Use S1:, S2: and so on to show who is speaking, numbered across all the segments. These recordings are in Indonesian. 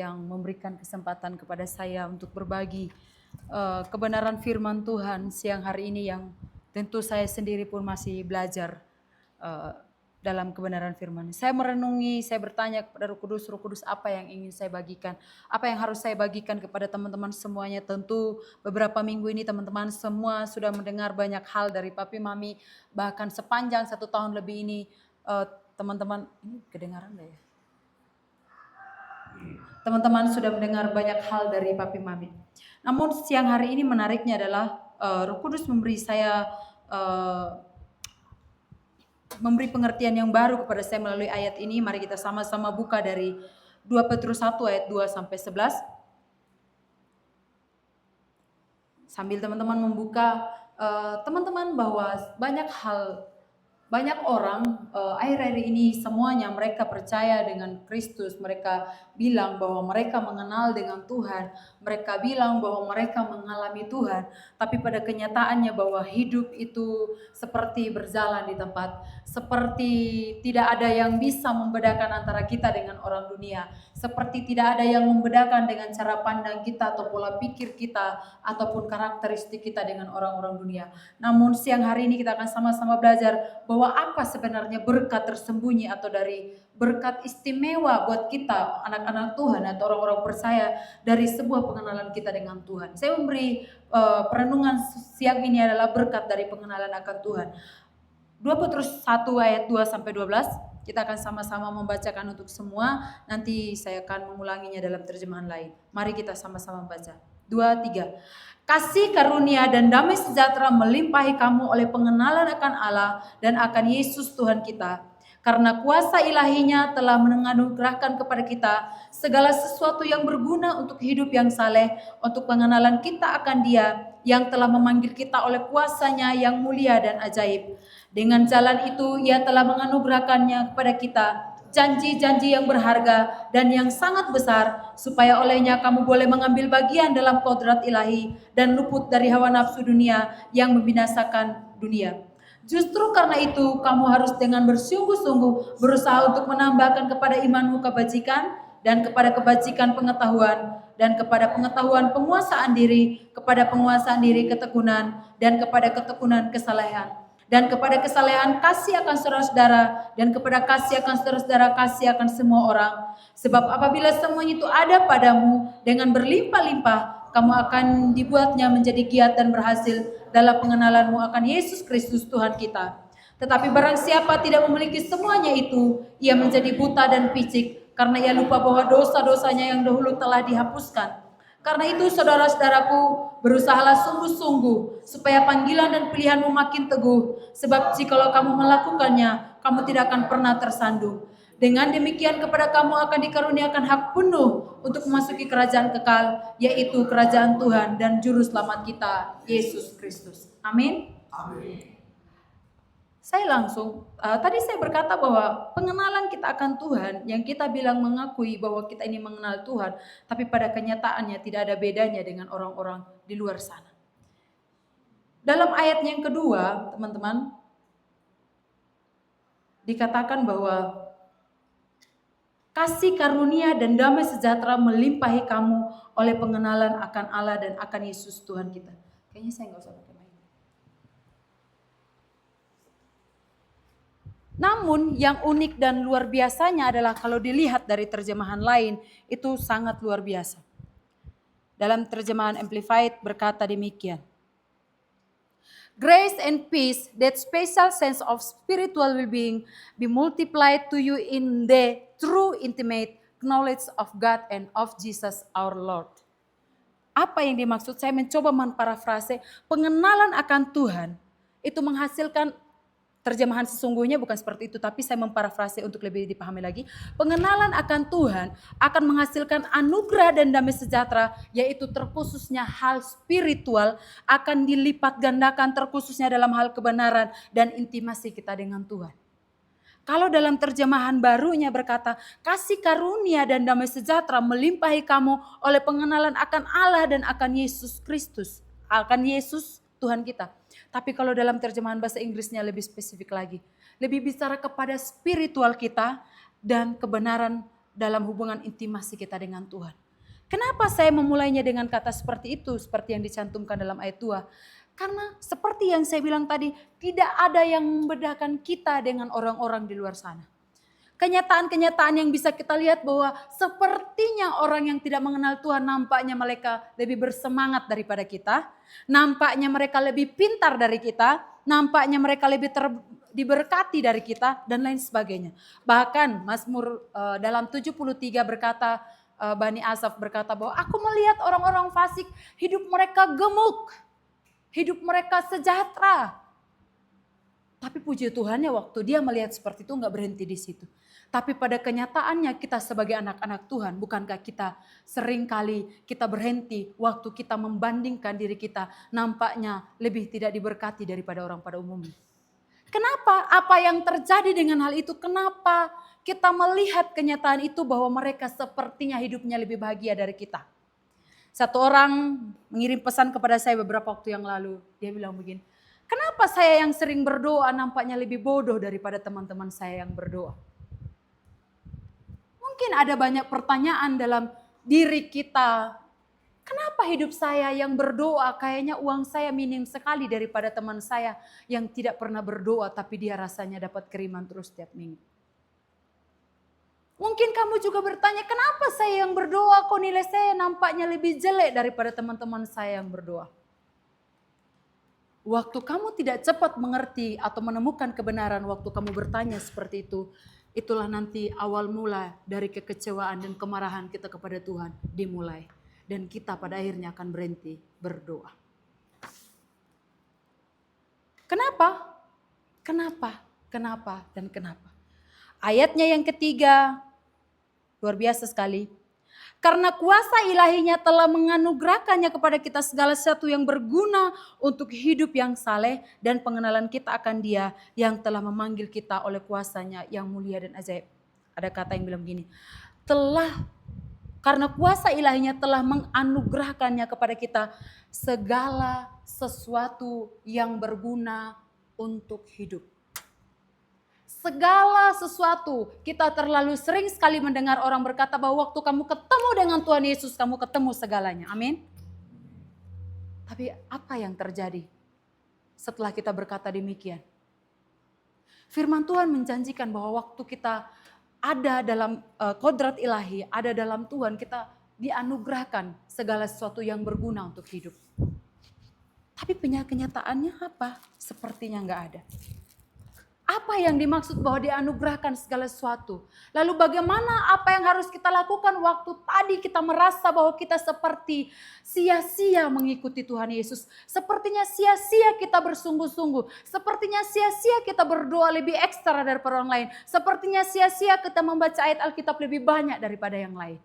S1: yang memberikan kesempatan kepada saya untuk berbagi kebenaran firman Tuhan siang hari ini yang tentu saya sendiri pun masih belajar dalam kebenaran firman. Saya merenungi, saya bertanya kepada Roh Kudus apa yang ingin saya bagikan, apa yang harus saya bagikan kepada teman-teman semuanya. Tentu beberapa minggu ini teman-teman semua sudah mendengar banyak hal dari Papi Mami, bahkan sepanjang 1 tahun lebih ini teman-teman, ini kedengaran gak ya? Teman-teman sudah mendengar banyak hal dari Papi Mami. Namun siang hari ini menariknya adalah Roh Kudus memberi saya memberi pengertian yang baru kepada saya melalui ayat ini. Mari kita sama-sama buka dari 2 Petrus 1 ayat 2 sampai 11. Sambil teman-teman membuka, teman-teman bahwa banyak orang akhir-akhir ini semuanya mereka percaya dengan Kristus, mereka bilang bahwa mereka mengenal dengan Tuhan, mereka bilang bahwa mereka mengalami Tuhan, tapi pada kenyataannya bahwa hidup itu seperti berjalan di tempat, seperti tidak ada yang bisa membedakan antara kita dengan orang dunia, seperti tidak ada yang membedakan dengan cara pandang kita atau pola pikir kita ataupun karakteristik kita dengan orang-orang dunia. Namun siang hari ini kita akan sama-sama belajar bahwa apa sebenarnya berkat tersembunyi atau dari berkat istimewa buat kita anak-anak Tuhan atau orang-orang percaya dari sebuah pengenalan kita dengan Tuhan. Saya memberi perenungan siang ini adalah berkat dari pengenalan akan Tuhan. 2 Petrus 1 ayat 2 sampai 12. Kita akan sama-sama membacakan untuk semua. Nanti saya akan mengulanginya dalam terjemahan lain. Mari kita sama-sama membaca. 2, 3. Kasih karunia dan damai sejahtera melimpahi kamu oleh pengenalan akan Allah dan akan Yesus Tuhan kita. Karena kuasa ilahinya telah menganugerahkan kepada kita segala sesuatu yang berguna untuk hidup yang saleh, untuk pengenalan kita akan Dia yang telah memanggil kita oleh kuasanya yang mulia dan ajaib. Dengan jalan itu Ia telah menganugerahkannya kepada kita janji-janji yang berharga dan yang sangat besar, supaya olehnya kamu boleh mengambil bagian dalam kodrat ilahi dan luput dari hawa nafsu dunia yang membinasakan dunia. Justru karena itu kamu harus dengan bersungguh-sungguh berusaha untuk menambahkan kepada imanmu kebajikan, dan kepada kebajikan pengetahuan, dan kepada pengetahuan penguasaan diri, kepada penguasaan diri ketekunan, dan kepada ketekunan kesalehan. Dan kepada kesalehan kasih akan saudara-saudara, dan kepada kasih akan saudara-saudara kasih akan semua orang. Sebab apabila semuanya itu ada padamu dengan berlimpah-limpah, kamu akan dibuatnya menjadi giat dan berhasil dalam pengenalanmu akan Yesus Kristus Tuhan kita. Tetapi barang siapa tidak memiliki semuanya itu, ia menjadi buta dan picik, karena ia lupa bahwa dosa-dosanya yang dahulu telah dihapuskan. Karena itu saudara-saudaraku, berusahalah sungguh-sungguh supaya panggilan dan pilihanmu makin teguh. Sebab jikalau kamu melakukannya, kamu tidak akan pernah tersandung. Dengan demikian kepada kamu akan dikaruniakan hak penuh untuk memasuki kerajaan kekal, yaitu kerajaan Tuhan dan Juru Selamat kita, Yesus Kristus. Amin. Amin. Saya langsung, tadi saya berkata bahwa pengenalan kita akan Tuhan, yang kita bilang mengakui bahwa kita ini mengenal Tuhan, tapi pada kenyataannya tidak ada bedanya dengan orang-orang di luar sana. Dalam ayat yang kedua, teman-teman, dikatakan bahwa kasih karunia dan damai sejahtera melimpahi kamu oleh pengenalan akan Allah dan akan Yesus Tuhan kita. Kayaknya saya nggak usah pakai. Namun yang unik dan luar biasanya adalah kalau dilihat dari terjemahan lain itu sangat luar biasa. Dalam terjemahan Amplified berkata demikian. Grace and peace, that special sense of spiritual well-being, be multiplied to you in the true intimate knowledge of God and of Jesus our Lord. Apa yang dimaksud? Saya mencoba memparafrase, pengenalan akan Tuhan itu menghasilkan. Terjemahan sesungguhnya bukan seperti itu, tapi saya memparafrase untuk lebih dipahami lagi. Pengenalan akan Tuhan akan menghasilkan anugerah dan damai sejahtera, yaitu terkhususnya hal spiritual akan dilipat gandakan terkhususnya dalam hal kebenaran dan intimasi kita dengan Tuhan. Kalau dalam terjemahan barunya berkata, kasih karunia dan damai sejahtera melimpahi kamu oleh pengenalan akan Allah dan akan Yesus Kristus, akan Yesus Tuhan kita. Tapi kalau dalam terjemahan bahasa Inggrisnya lebih spesifik lagi. Lebih bicara kepada spiritual kita dan kebenaran dalam hubungan intimasi kita dengan Tuhan. Kenapa saya memulainya dengan kata seperti itu, seperti yang dicantumkan dalam ayat 2? Karena seperti yang saya bilang tadi, tidak ada yang membedakan kita dengan orang-orang di luar sana. Kenyataan-kenyataan yang bisa kita lihat bahwa sepertinya orang yang tidak mengenal Tuhan nampaknya mereka lebih bersemangat daripada kita. Nampaknya mereka lebih pintar dari kita. Nampaknya mereka lebih diberkati dari kita dan lain sebagainya. Bahkan Mazmur dalam 73 berkata, Bani Asaf berkata bahwa aku melihat orang-orang fasik hidup mereka gemuk. Hidup mereka sejahtera. Tapi puji Tuhannya waktu dia melihat seperti itu nggak berhenti di situ. Tapi pada kenyataannya kita sebagai anak-anak Tuhan, bukankah kita seringkali kita berhenti waktu kita membandingkan diri kita nampaknya lebih tidak diberkati daripada orang pada umumnya. Kenapa? Apa yang terjadi dengan hal itu? Kenapa kita melihat kenyataan itu bahwa mereka sepertinya hidupnya lebih bahagia dari kita? Satu orang mengirim pesan kepada saya beberapa waktu yang lalu. Dia bilang begini, kenapa saya yang sering berdoa nampaknya lebih bodoh daripada teman-teman saya yang berdoa? Mungkin ada banyak pertanyaan dalam diri kita. Kenapa hidup saya yang berdoa kayaknya uang saya minim sekali daripada teman saya yang tidak pernah berdoa tapi dia rasanya dapat kiriman terus setiap minggu. Mungkin kamu juga bertanya, kenapa saya yang berdoa kok nilai saya nampaknya lebih jelek daripada teman-teman saya yang berdoa. Waktu kamu tidak cepat mengerti atau menemukan kebenaran waktu kamu bertanya seperti itu, itulah nanti awal mula dari kekecewaan dan kemarahan kita kepada Tuhan dimulai. Dan kita pada akhirnya akan berhenti berdoa. Kenapa? Kenapa? Kenapa? Dan kenapa? Ayatnya yang ketiga, luar biasa sekali. Karena kuasa ilahinya telah menganugerahkannya kepada kita segala sesuatu yang berguna untuk hidup yang saleh dan pengenalan kita akan Dia yang telah memanggil kita oleh kuasanya yang mulia dan ajaib. Ada kata yang bilang begini, karena kuasa ilahinya telah menganugerahkannya kepada kita segala sesuatu yang berguna untuk hidup. Segala sesuatu, kita terlalu sering sekali mendengar orang berkata bahwa waktu kamu ketemu dengan Tuhan Yesus, kamu ketemu segalanya. Amin. Tapi apa yang terjadi setelah kita berkata demikian? Firman Tuhan menjanjikan bahwa waktu kita ada dalam kodrat ilahi, ada dalam Tuhan, kita dianugerahkan segala sesuatu yang berguna untuk hidup. Tapi kenyataannya apa? Sepertinya enggak ada. Apa yang dimaksud bahwa dianugerahkan segala sesuatu? Lalu bagaimana apa yang harus kita lakukan waktu tadi kita merasa bahwa kita seperti sia-sia mengikuti Tuhan Yesus. Sepertinya sia-sia kita bersungguh-sungguh. Sepertinya sia-sia kita berdoa lebih ekstra daripada orang lain. Sepertinya sia-sia kita membaca ayat Alkitab lebih banyak daripada yang lain.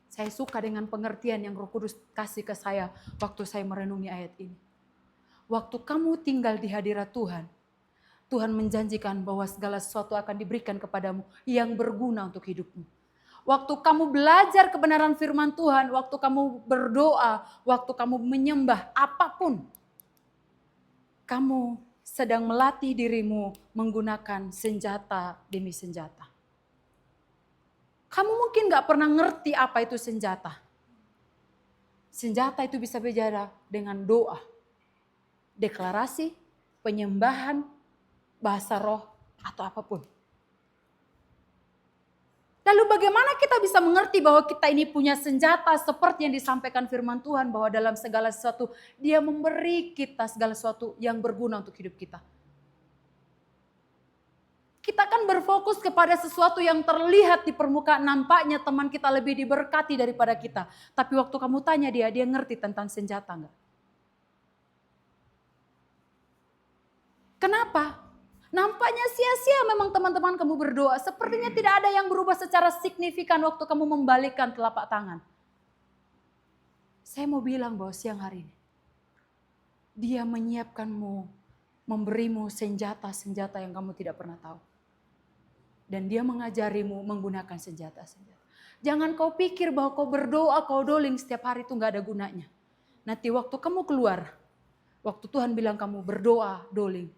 S1: Saya suka dengan pengertian yang Roh Kudus kasih ke saya waktu saya merenungi ayat ini. Waktu kamu tinggal di hadirat Tuhan, Tuhan menjanjikan bahwa segala sesuatu akan diberikan kepadamu yang berguna untuk hidupmu. Waktu kamu belajar kebenaran firman Tuhan, waktu kamu berdoa, waktu kamu menyembah apapun, kamu sedang melatih dirimu menggunakan senjata demi senjata. Kamu mungkin gak pernah ngerti apa itu senjata. Senjata itu bisa bicara dengan doa, deklarasi, penyembahan, bahasa roh, atau apapun. Lalu bagaimana kita bisa mengerti bahwa kita ini punya senjata seperti yang disampaikan firman Tuhan, bahwa dalam segala sesuatu Dia memberi kita segala sesuatu yang berguna untuk hidup kita. Kita kan berfokus kepada sesuatu yang terlihat di permukaan, nampaknya teman kita lebih diberkati daripada kita. Tapi waktu kamu tanya dia ngerti tentang senjata enggak? Kenapa? Nampaknya sia-sia memang teman-teman kamu berdoa. Sepertinya tidak ada yang berubah secara signifikan waktu kamu membalikkan telapak tangan. Saya mau bilang bahwa siang hari ini, Dia menyiapkanmu, memberimu senjata-senjata yang kamu tidak pernah tahu. Dan Dia mengajarimu menggunakan senjata-senjata. Jangan kau pikir bahwa kau berdoa, kau doling setiap hari itu gak ada gunanya. Nanti waktu kamu keluar, waktu Tuhan bilang kamu berdoa, doling.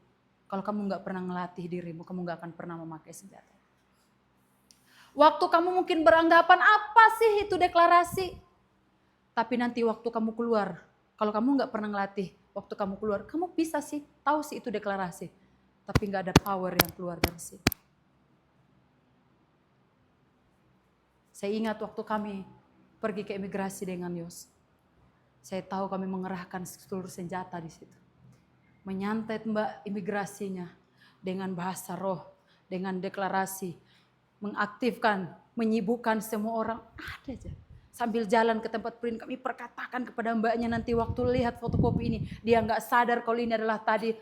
S1: Kalau kamu gak pernah ngelatih dirimu, kamu gak akan pernah memakai senjata. Waktu kamu mungkin beranggapan apa sih itu deklarasi. Tapi nanti waktu kamu keluar, kalau kamu nggak pernah ngelatih, waktu kamu keluar, kamu bisa sih tahu sih itu deklarasi. Tapi nggak ada power yang keluar dari sini. Saya ingat waktu kami pergi ke imigrasi dengan Yos. Saya tahu kami mengerahkan seluruh senjata di situ. Menyantet mbak imigrasinya dengan bahasa roh, dengan deklarasi. Mengaktifkan, menyibukkan semua orang. Ada aja. Sambil jalan ke tempat print kami perkatakan kepada mbaknya nanti waktu lihat fotokopi ini. Dia nggak sadar kalau ini adalah tadi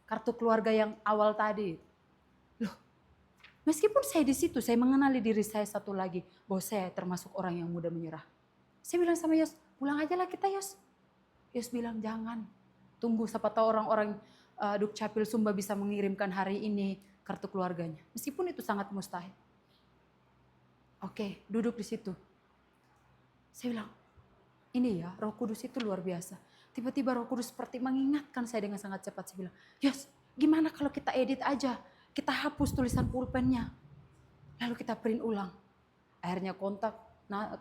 S1: kartu keluarga yang awal tadi. Loh, meskipun saya di situ, saya mengenali diri saya satu lagi. Bahwa saya termasuk orang yang mudah menyerah. Saya bilang sama Yos, pulang aja lah kita Yos. Yos bilang jangan. Tunggu siapa tahu orang-orang Dukcapil Sumba bisa mengirimkan hari ini kartu keluarganya. Meskipun itu sangat mustahil. Oke, duduk di situ. Saya bilang, ini ya Roh Kudus itu luar biasa. Tiba-tiba Roh Kudus seperti mengingatkan saya dengan sangat cepat. Saya bilang, Yos gimana kalau kita edit aja. Kita hapus tulisan pulpennya. Lalu kita print ulang. Akhirnya kontak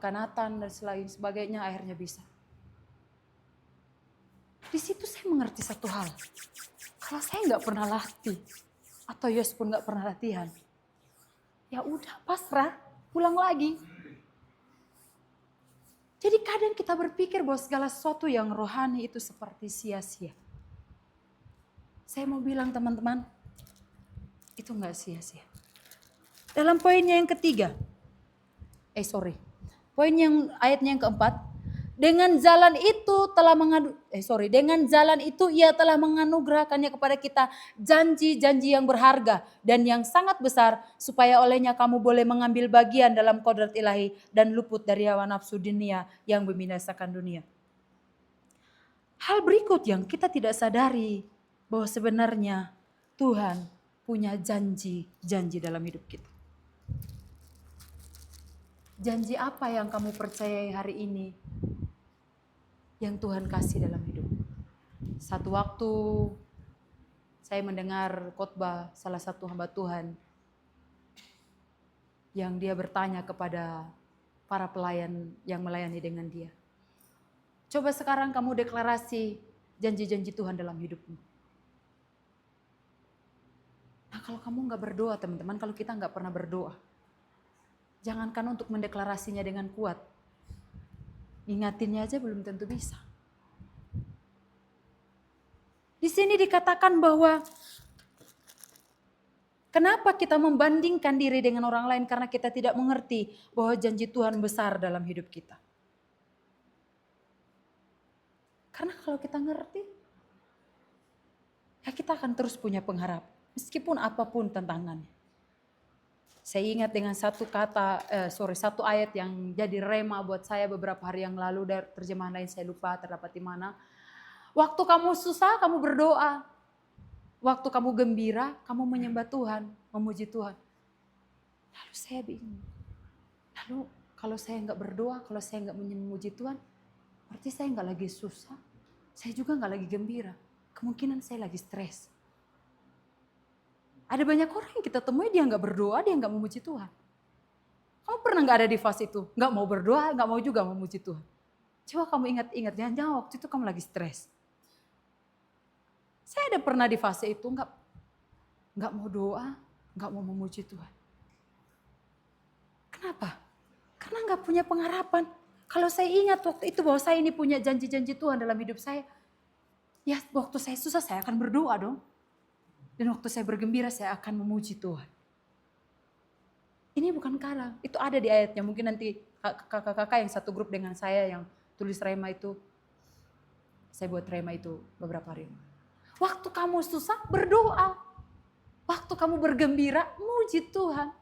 S1: Kanatan dan sebagainya akhirnya bisa. Di situ saya mengerti satu hal. Kalau saya nggak pernah latih. Atau Yos pun nggak pernah latihan. Ya udah pasrah, pulang lagi. Jadi kadang kita berpikir bahwa segala sesuatu yang rohani itu seperti sia-sia. Saya mau bilang teman-teman, itu enggak sia-sia. Dalam poinnya yang ketiga, poin yang ayatnya yang keempat, dengan jalan itu ia telah menganugerahkannya kepada kita janji-janji yang berharga dan yang sangat besar supaya olehnya kamu boleh mengambil bagian dalam kodrat ilahi dan luput dari hawa nafsu dunia yang membinasakan dunia. Hal berikut yang kita tidak sadari bahwa sebenarnya Tuhan punya janji-janji dalam hidup kita. Janji apa yang kamu percayai hari ini? Yang Tuhan kasih dalam hidup. Satu waktu saya mendengar khotbah salah satu hamba Tuhan yang dia bertanya kepada para pelayan yang melayani dengan dia. Coba sekarang kamu deklarasi janji-janji Tuhan dalam hidupmu. Nah kalau kamu nggak berdoa teman-teman, kalau kita nggak pernah berdoa, jangankan untuk mendeklarasinya dengan kuat. Ingatinnya aja belum tentu bisa. Di sini dikatakan bahwa kenapa kita membandingkan diri dengan orang lain karena kita tidak mengerti bahwa janji Tuhan besar dalam hidup kita. Karena kalau kita ngerti, ya kita akan terus punya pengharapan meskipun apapun tantangannya. Saya ingat dengan satu ayat yang jadi rema buat saya beberapa hari yang lalu, dari terjemahan lain saya lupa terdapat di mana. Waktu kamu susah, kamu berdoa. Waktu kamu gembira, kamu menyembah Tuhan, memuji Tuhan. Lalu saya bingung. Lalu kalau saya nggak berdoa, kalau saya nggak memuji Tuhan, berarti saya nggak lagi susah. Saya juga nggak lagi gembira. Kemungkinan saya lagi stres. Ada banyak orang yang kita temui dia nggak berdoa, dia nggak memuji Tuhan. Kamu pernah nggak ada di fase itu? Nggak mau berdoa, nggak mau juga memuji Tuhan. Coba kamu ingat-ingat, jangan waktu itu kamu lagi stres. Saya ada pernah di fase itu, nggak mau doa, nggak mau memuji Tuhan. Kenapa? Karena nggak punya pengharapan. Kalau saya ingat waktu itu bahwa saya ini punya janji-janji Tuhan dalam hidup saya, ya waktu saya susah saya akan berdoa dong. Dan waktu saya bergembira saya akan memuji Tuhan. Ini bukan kalah, itu ada di ayatnya. Mungkin nanti kakak-kakak yang satu grup dengan saya yang tulis rema itu, saya buat rema itu beberapa hari. Waktu kamu susah berdoa, waktu kamu bergembira muji Tuhan.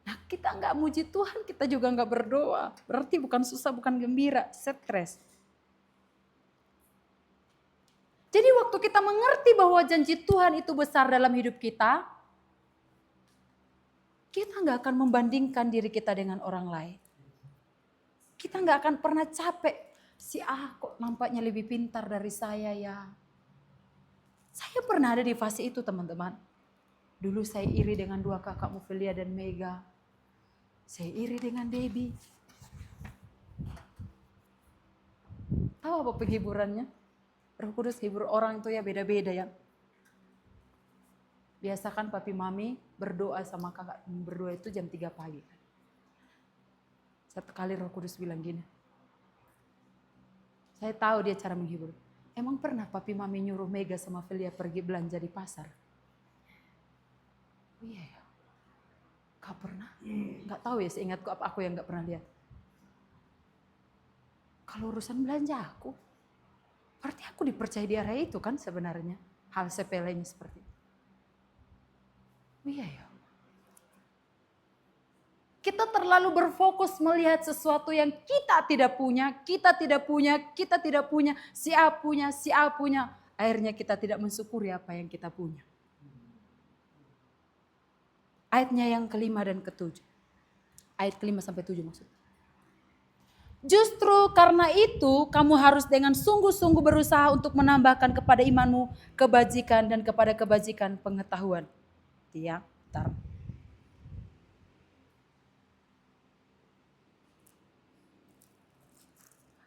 S1: Nah kita nggak muji Tuhan, kita juga nggak berdoa. Berarti bukan susah, bukan gembira, stres. Jadi waktu kita mengerti bahwa janji Tuhan itu besar dalam hidup kita nggak akan membandingkan diri kita dengan orang lain. Kita nggak akan pernah capek, si kok nampaknya lebih pintar dari saya ya. Saya pernah ada di fase itu teman-teman. Dulu saya iri dengan dua kakakmu Felia dan Mega. Saya iri dengan Debbie. Tahu apa penghiburannya? Roh Kudus hibur orang itu ya beda-beda ya. Biasakan papi mami berdoa sama kakak berdua itu jam 3 pagi. Satu kali Roh Kudus bilang gini. Saya tahu dia cara menghibur. Emang pernah papi mami nyuruh Mega sama Felia pergi belanja di pasar? Iya ya. Kau pernah? Enggak tahu ya, seingatku apa aku yang enggak pernah lihat. Kalau urusan belanja aku, berarti aku dipercaya di area itu kan sebenarnya. Hal sepelenya seperti itu. Iya ya. Kita terlalu berfokus melihat sesuatu yang kita tidak punya, si A punya. Akhirnya kita tidak mensyukuri apa yang kita punya. Ayatnya yang kelima dan ketujuh. Ayat kelima sampai 7 maksudnya. Justru karena itu kamu harus dengan sungguh-sungguh berusaha untuk menambahkan kepada imanmu kebajikan dan kepada kebajikan pengetahuan. Tiang, tar.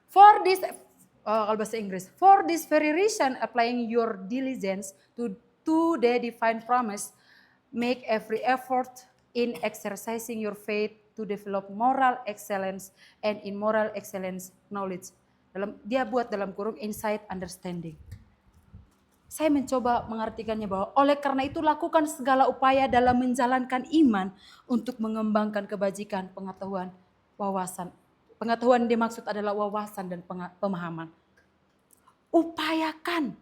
S1: For this, kalau bahasa Inggris, for this very reason, applying your diligence to the divine promise, make every effort in exercising your faith to develop moral excellence, and in moral excellence knowledge. Dia buat dalam kurung insight understanding. Saya mencoba mengartikannya bahwa oleh karena itu lakukan segala upaya dalam menjalankan iman untuk mengembangkan kebajikan, pengetahuan, wawasan. Pengetahuan dimaksud adalah wawasan dan pemahaman. Upayakan,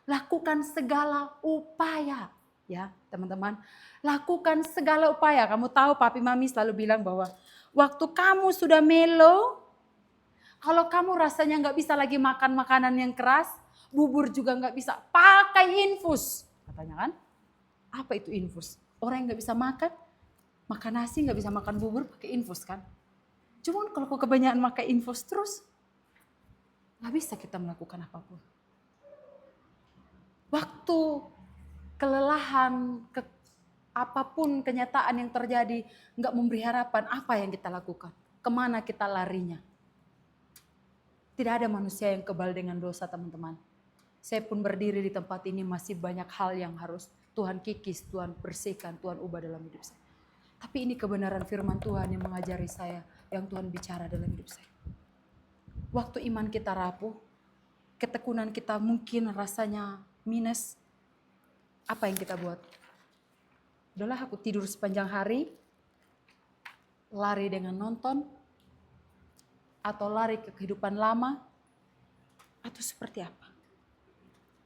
S1: lakukan segala upaya, ya teman-teman. Lakukan segala upaya. Kamu tahu papi mami selalu bilang bahwa waktu kamu sudah melo, kalau kamu rasanya nggak bisa lagi makan makanan yang keras, bubur juga nggak bisa, pakai infus, katanya kan? Apa itu infus? Orang yang nggak bisa makan nasi, nggak bisa makan bubur, pakai infus kan? Cuman kalau kebanyakan makan infus terus, nggak bisa kita melakukan apapun. Waktu kelelahan, apapun kenyataan yang terjadi, nggak memberi harapan, apa yang kita lakukan? Kemana kita larinya? Tidak ada manusia yang kebal dengan dosa, teman-teman. Saya pun berdiri di tempat ini masih banyak hal yang harus Tuhan kikis, Tuhan bersihkan, Tuhan ubah dalam hidup saya. Tapi ini kebenaran firman Tuhan yang mengajari saya, yang Tuhan bicara dalam hidup saya. Waktu iman kita rapuh, ketekunan kita mungkin rasanya minus, apa yang kita buat? Udahlah aku tidur sepanjang hari, lari dengan nonton, atau lari ke kehidupan lama, atau seperti apa?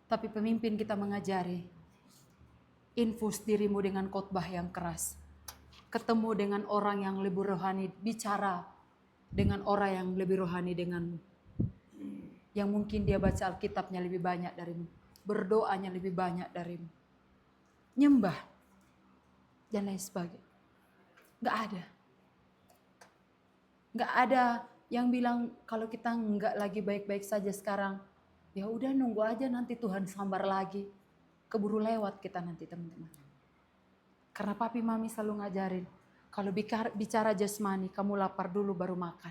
S1: Tapi pemimpin kita mengajari, infus dirimu dengan khotbah yang keras. Ketemu dengan orang yang lebih rohani, bicara dengan orang yang lebih rohani denganmu. Yang mungkin dia baca Alkitabnya lebih banyak darimu, berdoanya lebih banyak darimu, nyembah, dan lain sebagainya. Gak ada yang bilang kalau kita nggak lagi baik-baik saja sekarang, ya udah nunggu aja nanti Tuhan sambar lagi. Keburu lewat kita nanti teman-teman. Karena papi mami selalu ngajarin, kalau bicara jasmani kamu lapar dulu baru makan.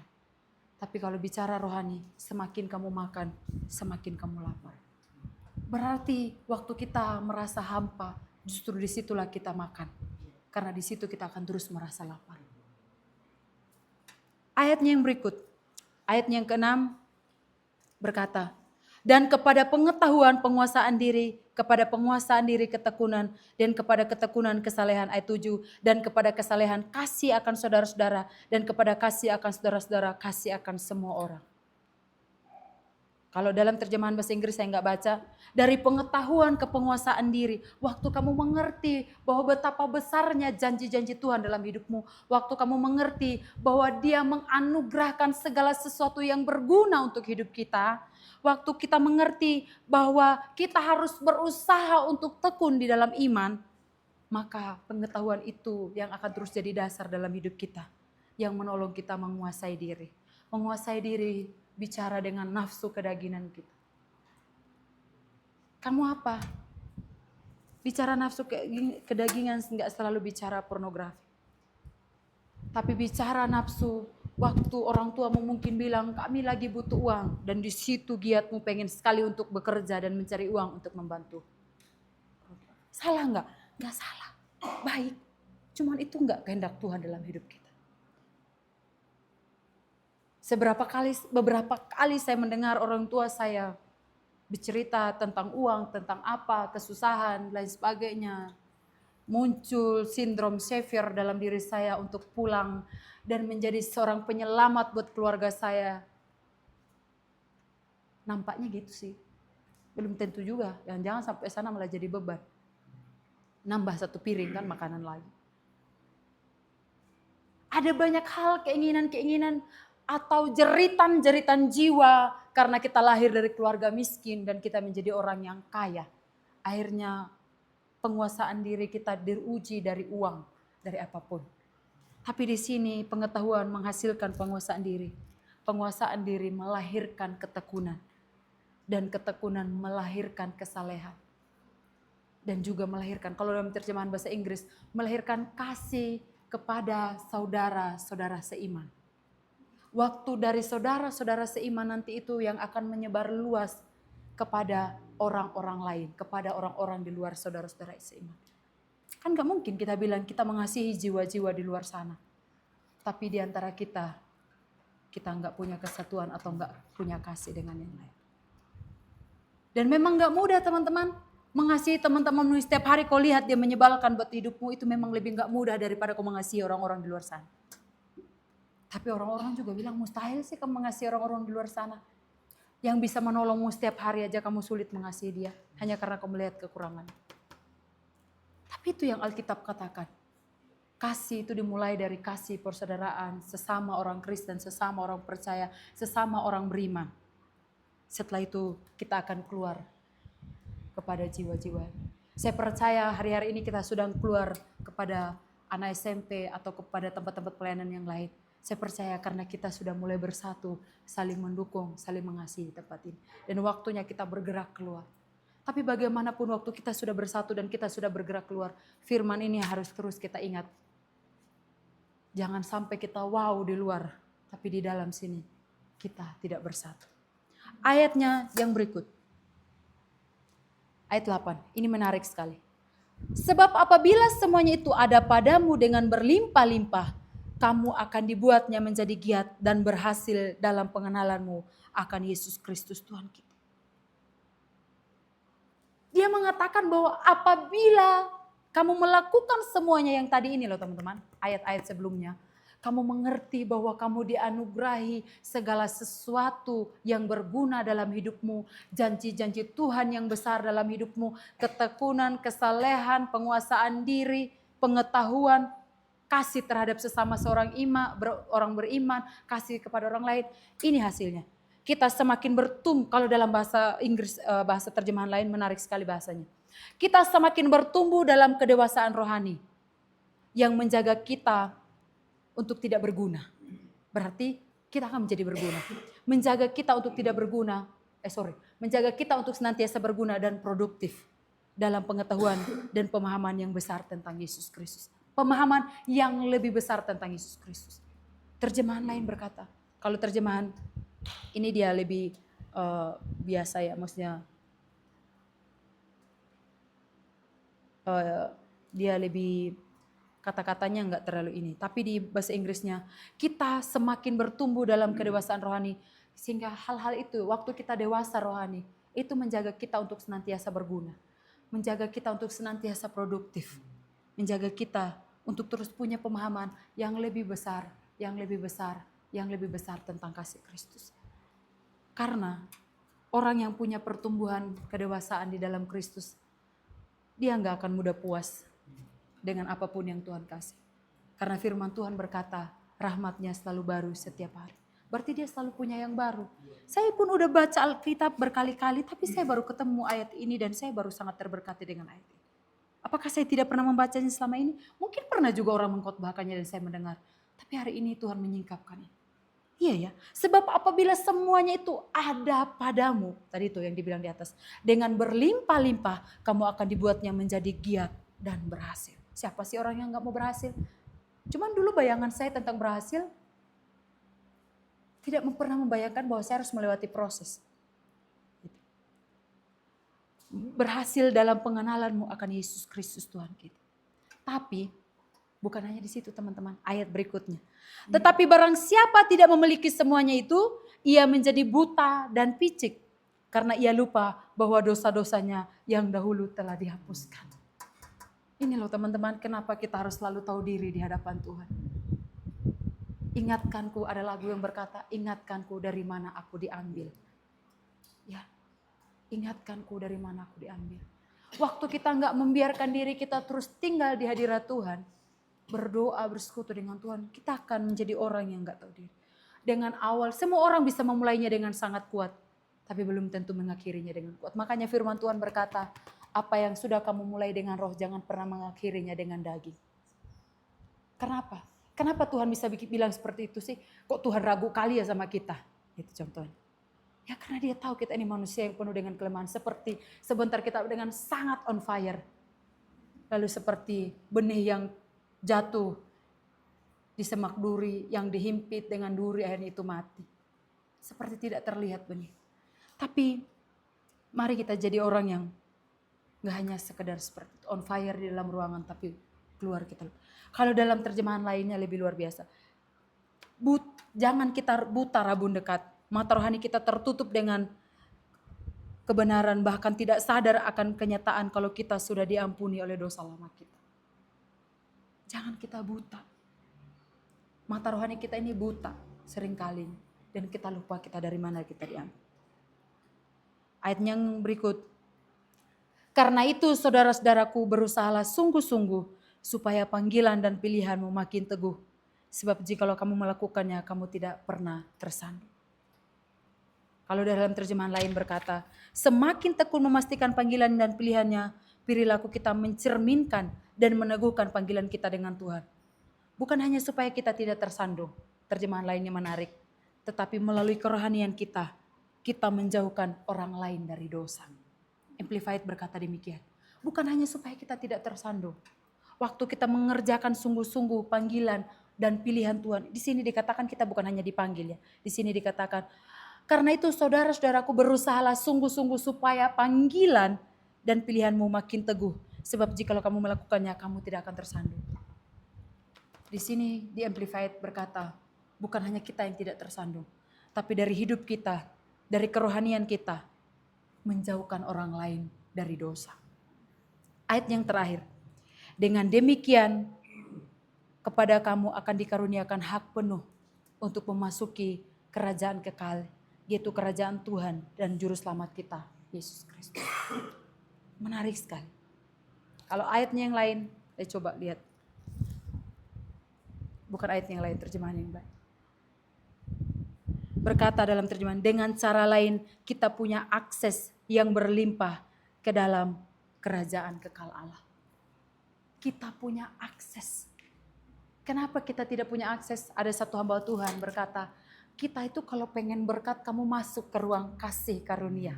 S1: Tapi kalau bicara rohani, semakin kamu makan, semakin kamu lapar. Berarti waktu kita merasa hampa, justru disitulah kita makan. Karena di situ kita akan terus merasa lapar. Ayatnya yang berikut, ayatnya yang ke-6 berkata, dan kepada pengetahuan penguasaan diri, kepada penguasaan diri ketekunan, dan kepada ketekunan kesalehan ayat 7, dan kepada kesalehan kasih akan saudara-saudara, dan kepada kasih akan saudara-saudara, kasih akan semua orang. Kalau dalam terjemahan bahasa Inggris saya nggak baca, dari pengetahuan ke penguasaan diri. Waktu kamu mengerti bahwa betapa besarnya janji-janji Tuhan dalam hidupmu. Waktu kamu mengerti bahwa Dia menganugerahkan segala sesuatu yang berguna untuk hidup kita. Waktu kita mengerti bahwa kita harus berusaha untuk tekun di dalam iman. Maka pengetahuan itu yang akan terus jadi dasar dalam hidup kita. Yang menolong kita menguasai diri. Menguasai diri bicara dengan nafsu kedagingan kita. Kamu apa? Bicara nafsu kedagingan nggak selalu bicara pornografi. Tapi bicara nafsu, waktu orang tuamu mungkin bilang kami lagi butuh uang. Dan di situ giatmu pengen sekali untuk bekerja dan mencari uang untuk membantu. Salah nggak? Nggak salah. Baik. Cuman itu nggak kehendak Tuhan dalam hidup kita. Beberapa kali saya mendengar orang tua saya bercerita tentang uang, tentang apa, kesusahan, lain sebagainya. Muncul sindrom Savior dalam diri saya untuk pulang dan menjadi seorang penyelamat buat keluarga saya. Nampaknya gitu sih. Belum tentu juga, jangan sampai sana malah jadi beban. Nambah 1 piring kan makanan lagi. Ada banyak hal, keinginan-keinginan atau jeritan-jeritan jiwa karena kita lahir dari keluarga miskin dan kita menjadi orang yang kaya. Akhirnya penguasaan diri kita diuji dari uang, dari apapun. Tapi di sini pengetahuan menghasilkan penguasaan diri. Penguasaan diri melahirkan ketekunan. Dan ketekunan melahirkan kesalehan. Dan juga melahirkan, kalau dalam terjemahan bahasa Inggris, melahirkan kasih kepada saudara-saudara seiman. Waktu dari saudara-saudara seiman nanti itu yang akan menyebar luas kepada orang-orang lain, kepada orang-orang di luar saudara-saudara seiman. Kan gak mungkin kita bilang kita mengasihi jiwa-jiwa di luar sana. Tapi di antara kita gak punya kesatuan atau gak punya kasih dengan yang lain. Dan memang gak mudah teman-teman. Mengasihi teman-temanmu setiap hari kau lihat dia menyebalkan buat hidupmu, itu memang lebih gak mudah daripada kau mengasihi orang-orang di luar sana. Tapi orang-orang juga bilang mustahil sih kamu mengasihi orang-orang di luar sana. Yang bisa menolongmu setiap hari aja kamu sulit mengasihi dia. Hanya karena kau melihat kekurangan. Tapi itu yang Alkitab katakan. Kasih itu dimulai dari kasih persaudaraan, sesama orang Kristen, sesama orang percaya, sesama orang beriman. Setelah itu kita akan keluar kepada jiwa-jiwa. Saya percaya hari-hari ini kita sudah keluar kepada anak SMP atau kepada tempat-tempat pelayanan yang lain. Saya percaya karena kita sudah mulai bersatu, saling mendukung, saling mengasihi tempat ini. Dan waktunya kita bergerak keluar. Tapi bagaimanapun waktu kita sudah bersatu dan kita sudah bergerak keluar, firman ini harus terus kita ingat. Jangan sampai kita wow di luar, tapi di dalam sini kita tidak bersatu. Ayatnya yang berikut. Ayat 8, ini menarik sekali. Sebab apabila semuanya itu ada padamu dengan berlimpah-limpah, kamu akan dibuatnya menjadi giat dan berhasil dalam pengenalanmu akan Yesus Kristus Tuhan kita. Dia mengatakan bahwa apabila kamu melakukan semuanya yang tadi ini loh teman-teman, ayat-ayat sebelumnya, kamu mengerti bahwa kamu dianugerahi segala sesuatu yang berguna dalam hidupmu. Janji-janji Tuhan yang besar dalam hidupmu. Ketekunan, kesalehan, penguasaan diri, pengetahuan, kasih terhadap sesama orang beriman, kasih kepada orang lain. Ini hasilnya. Kita semakin bertumbuh, kalau dalam bahasa Inggris, bahasa terjemahan lain menarik sekali bahasanya. Kita semakin bertumbuh dalam kedewasaan rohani. Yang menjaga kita untuk tidak berguna. Berarti kita akan menjadi berguna. Menjaga kita untuk tidak berguna. Menjaga kita untuk senantiasa berguna dan produktif. Dalam pengetahuan dan pemahaman yang besar tentang Yesus Kristus. Pemahaman yang lebih besar tentang Yesus Kristus. Terjemahan lain berkata. Kalau terjemahan ini dia lebih biasa ya. Maksudnya dia lebih kata-katanya enggak terlalu ini. Tapi di bahasa Inggrisnya, kita semakin bertumbuh dalam kedewasaan rohani. Sehingga hal-hal itu, waktu kita dewasa rohani, itu menjaga kita untuk senantiasa berguna. Menjaga kita untuk senantiasa produktif. Menjaga kita untuk terus punya pemahaman yang lebih besar, yang lebih besar, yang lebih besar tentang kasih Kristus. Karena orang yang punya pertumbuhan kedewasaan di dalam Kristus, dia enggak akan mudah puas dengan apapun yang Tuhan kasih. Karena firman Tuhan berkata, rahmatnya selalu baru setiap hari. Berarti dia selalu punya yang baru. Saya pun udah baca Alkitab berkali-kali, tapi saya baru ketemu ayat ini dan saya baru sangat terberkati dengan ayat ini. Apakah saya tidak pernah membacanya selama ini? Mungkin pernah juga orang mengkhotbahkannya dan saya mendengar. Tapi hari ini Tuhan menyingkapkan ini. Iya ya, sebab apabila semuanya itu ada padamu, tadi itu yang dibilang di atas, dengan berlimpah-limpah kamu akan dibuatnya menjadi giat dan berhasil. Siapa sih orang yang gak mau berhasil? Cuman dulu bayangan saya tentang berhasil, tidak pernah membayangkan bahwa saya harus melewati proses. Berhasil dalam pengenalanmu akan Yesus Kristus Tuhan kita. Tapi bukan hanya di situ teman-teman, ayat berikutnya. Tetapi barang siapa tidak memiliki semuanya itu, ia menjadi buta dan picik. Karena ia lupa bahwa dosa-dosanya yang dahulu telah dihapuskan. Ini loh teman-teman, kenapa kita harus selalu tahu diri di hadapan Tuhan. Ingatkanku, ada lagu yang berkata, ingatkanku dari mana aku diambil. Ya, ingatkanku dari mana aku diambil. Waktu kita nggak membiarkan diri kita terus tinggal di hadirat Tuhan, berdoa, bersekutu dengan Tuhan, kita akan menjadi orang yang nggak tahu diri. Dengan awal, semua orang bisa memulainya dengan sangat kuat, tapi belum tentu mengakhirinya dengan kuat. Makanya firman Tuhan berkata, apa yang sudah kamu mulai dengan roh, jangan pernah mengakhirinya dengan daging. Kenapa? Kenapa Tuhan bisa bilang seperti itu sih? Kok Tuhan ragu kali ya sama kita? Itu contohnya. Ya karena dia tahu kita ini manusia yang penuh dengan kelemahan. Seperti sebentar kita dengan sangat on fire. Lalu seperti benih yang jatuh di semak duri, yang dihimpit dengan duri, akhirnya itu mati. Seperti tidak terlihat benih. Tapi mari kita jadi orang yang gak hanya sekedar seperti itu, on fire di dalam ruangan, tapi keluar kita. Kalau dalam terjemahan lainnya lebih luar biasa. Jangan kita buta rabun dekat. Mata rohani kita tertutup dengan kebenaran, bahkan tidak sadar akan kenyataan kalau kita sudah diampuni oleh dosa lama kita. Jangan kita buta. Mata rohani kita ini buta seringkali. Dan kita lupa kita dari mana kita diambil. Ayat yang berikut. Karena itu saudara-saudaraku berusahalah sungguh-sungguh supaya panggilan dan pilihanmu makin teguh. Sebab jikalau kamu melakukannya, kamu tidak pernah tersandung. Kalau dalam terjemahan lain berkata, semakin tekun memastikan panggilan dan pilihannya, perilaku kita mencerminkan dan meneguhkan panggilan kita dengan Tuhan. Bukan hanya supaya kita tidak tersandung, terjemahan lainnya menarik, tetapi melalui kerohanian kita menjauhkan orang lain dari dosa. Amplified berkata demikian. Bukan hanya supaya kita tidak tersandung. Waktu kita mengerjakan sungguh-sungguh panggilan dan pilihan Tuhan. Di sini dikatakan kita bukan hanya dipanggil ya. Di sini dikatakan, karena itu saudara-saudaraku berusahalah sungguh-sungguh supaya panggilan dan pilihanmu makin teguh. Sebab jikalau kamu melakukannya, kamu tidak akan tersandung. Di sini di Amplified berkata, bukan hanya kita yang tidak tersandung. Tapi dari hidup kita, dari kerohanian kita, menjauhkan orang lain dari dosa. Ayat yang terakhir. Dengan demikian kepada kamu akan dikaruniakan hak penuh untuk memasuki kerajaan kekal, yaitu kerajaan Tuhan dan juru selamat kita, Yesus Kristus. Menarik sekali. Kalau ayatnya yang lain, coba lihat. Bukan ayat yang lain, terjemahan yang baik. Berkata dalam terjemahan, dengan cara lain kita punya akses yang berlimpah ke dalam kerajaan kekal Allah. Kita punya akses. Kenapa kita tidak punya akses? Ada satu hamba Tuhan berkata, kita itu kalau pengen berkat kamu masuk ke ruang kasih karunia.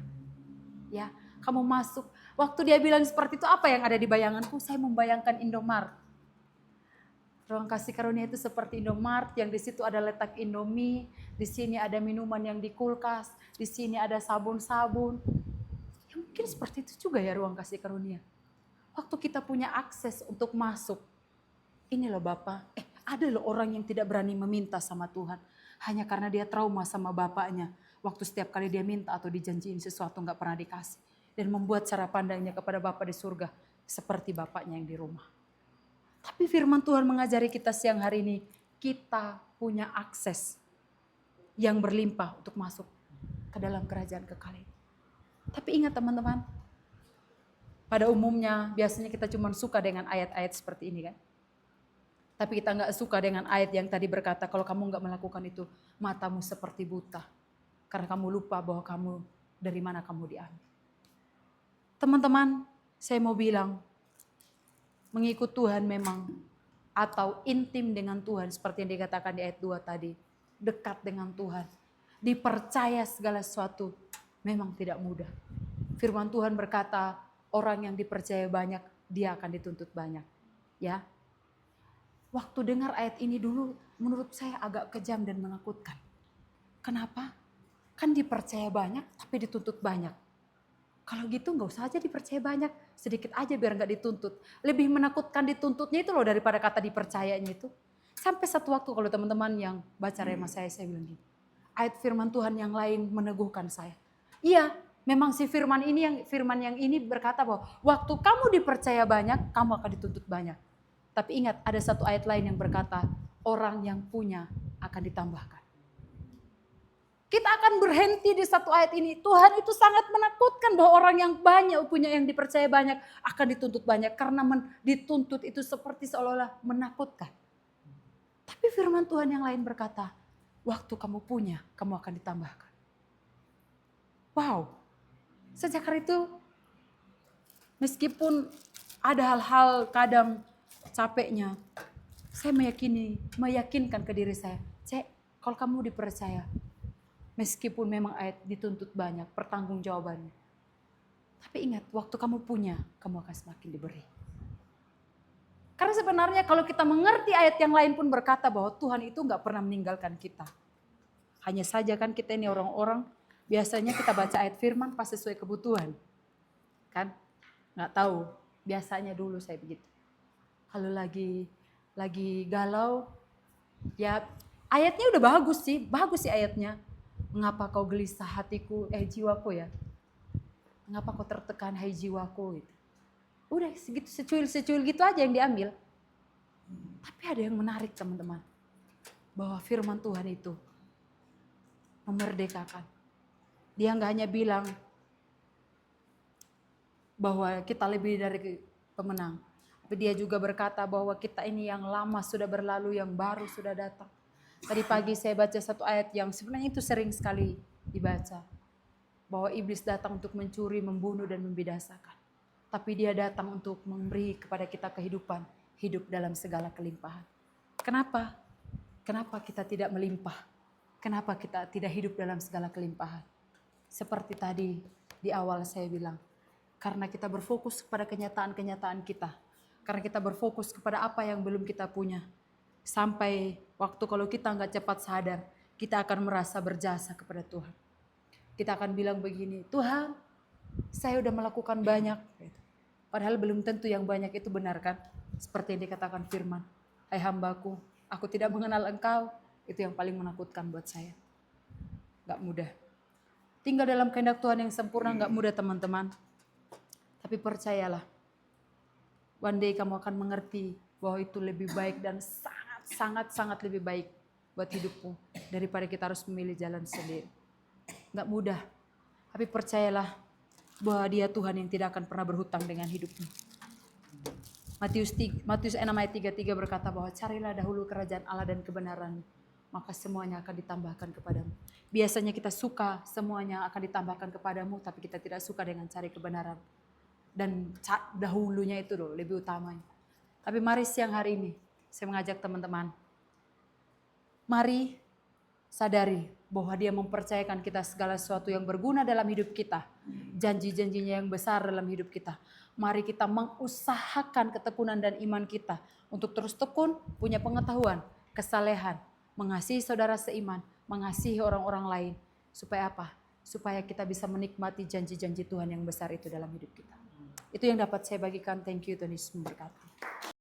S1: Ya, kamu masuk. Waktu dia bilang seperti itu, apa yang ada di bayanganku? Saya membayangkan Indomaret. Ruang kasih karunia itu seperti Indomaret yang di situ ada letak Indomie, di sini ada minuman yang di kulkas, di sini ada sabun-sabun. Ya mungkin seperti itu juga ya ruang kasih karunia. Waktu kita punya akses untuk masuk, ini loh Bapak, ada loh orang yang tidak berani meminta sama Tuhan. Hanya karena dia trauma sama bapaknya. Waktu setiap kali dia minta atau dijanjiin sesuatu gak pernah dikasih. Dan membuat cara pandangnya kepada Bapa di surga seperti bapaknya yang di rumah. Tapi firman Tuhan mengajari kita siang hari ini, kita punya akses yang berlimpah untuk masuk ke dalam kerajaan kekal ini. Tapi ingat teman-teman, pada umumnya biasanya kita cuma suka dengan ayat-ayat seperti ini kan. Tapi kita gak suka dengan ayat yang tadi berkata, kalau kamu gak melakukan itu, matamu seperti buta. Karena kamu lupa bahwa kamu dari mana kamu diambil. Teman-teman, saya mau bilang, mengikut Tuhan memang, atau intim dengan Tuhan, seperti yang dikatakan di ayat 2 tadi, dekat dengan Tuhan, dipercaya segala sesuatu, memang tidak mudah. Firman Tuhan berkata, orang yang dipercaya banyak, dia akan dituntut banyak. Ya, waktu dengar ayat ini dulu, menurut saya agak kejam dan menakutkan. Kenapa? Kan dipercaya banyak, tapi dituntut banyak. Kalau gitu nggak usah aja dipercaya banyak, sedikit aja biar nggak dituntut. Lebih menakutkan dituntutnya itu loh daripada kata dipercayanya itu. Sampai satu waktu kalau teman-teman yang baca rema saya bilang gini, ayat firman Tuhan yang lain meneguhkan saya. Iya, memang si firman yang ini berkata bahwa waktu kamu dipercaya banyak, kamu akan dituntut banyak. Tapi ingat, ada satu ayat lain yang berkata, orang yang punya akan ditambahkan. Kita akan berhenti di satu ayat ini. Tuhan itu sangat menakutkan bahwa orang yang banyak punya, yang dipercaya banyak akan dituntut banyak. Karena dituntut itu seperti seolah-olah menakutkan. Tapi firman Tuhan yang lain berkata, waktu kamu punya, kamu akan ditambahkan. Wow, sejak hari itu meskipun ada hal-hal kadang capeknya, saya meyakinkan ke diri saya, Cek, kalau kamu dipercaya, meskipun memang ayat dituntut banyak, pertanggungjawabannya. Tapi ingat, waktu kamu punya, kamu akan semakin diberi. Karena sebenarnya kalau kita mengerti ayat yang lain pun berkata bahwa Tuhan itu gak pernah meninggalkan kita. Hanya saja kan kita ini orang-orang, biasanya kita baca ayat firman pas sesuai kebutuhan. Kan? Gak tahu, biasanya dulu saya begitu. Kalau lagi galau, ya ayatnya udah bagus sih ayatnya. Mengapa kau gelisah hatiku, jiwaku ya. Mengapa kau tertekan hai jiwaku gitu. Udah segitu secuil gitu aja yang diambil. Tapi ada yang menarik teman-teman. Bahwa firman Tuhan itu memerdekakan. Dia gak hanya bilang bahwa kita lebih dari pemenang. Tapi dia juga berkata bahwa kita ini yang lama sudah berlalu, yang baru sudah datang. Tadi pagi saya baca satu ayat yang sebenarnya itu sering sekali dibaca. Bahwa iblis datang untuk mencuri, membunuh, dan membinasakan. Tapi dia datang untuk memberi kepada kita kehidupan. Hidup dalam segala kelimpahan. Kenapa? Kenapa kita tidak melimpah? Kenapa kita tidak hidup dalam segala kelimpahan? Seperti tadi di awal saya bilang. Karena kita berfokus kepada kenyataan-kenyataan kita. Karena kita berfokus kepada apa yang belum kita punya. Sampai waktu kalau kita nggak cepat sadar, kita akan merasa berjasa kepada Tuhan. Kita akan bilang begini, Tuhan, saya udah melakukan banyak. Padahal belum tentu yang banyak itu benar kan? Seperti yang dikatakan firman, hai hambaku, aku tidak mengenal engkau. Itu yang paling menakutkan buat saya. Gak mudah. Tinggal dalam kehendak Tuhan yang sempurna gak mudah teman-teman. Tapi percayalah, one day kamu akan mengerti bahwa itu lebih baik dan sangat lebih baik buat hidupmu daripada kita harus memilih jalan sendiri. Gak mudah, tapi percayalah bahwa dia Tuhan yang tidak akan pernah berhutang dengan hidupmu. Matius 6 ayat 33 berkata bahwa carilah dahulu kerajaan Allah dan kebenaran, maka semuanya akan ditambahkan kepadamu. Biasanya kita suka semuanya akan ditambahkan kepadamu, tapi kita tidak suka dengan cari kebenaran. Dan dahulunya itu loh lebih utamanya. Tapi mari siang hari ini saya mengajak teman-teman. Mari sadari bahwa dia mempercayakan kita segala sesuatu yang berguna dalam hidup kita. Janji-janjinya yang besar dalam hidup kita. Mari kita mengusahakan ketekunan dan iman kita. Untuk terus tekun, punya pengetahuan, kesalehan. Mengasihi saudara seiman, mengasihi orang-orang lain. Supaya apa? Supaya kita bisa menikmati janji-janji Tuhan yang besar itu dalam hidup kita. Itu yang dapat saya bagikan. Thank you, Tuhan Yesus memberkati.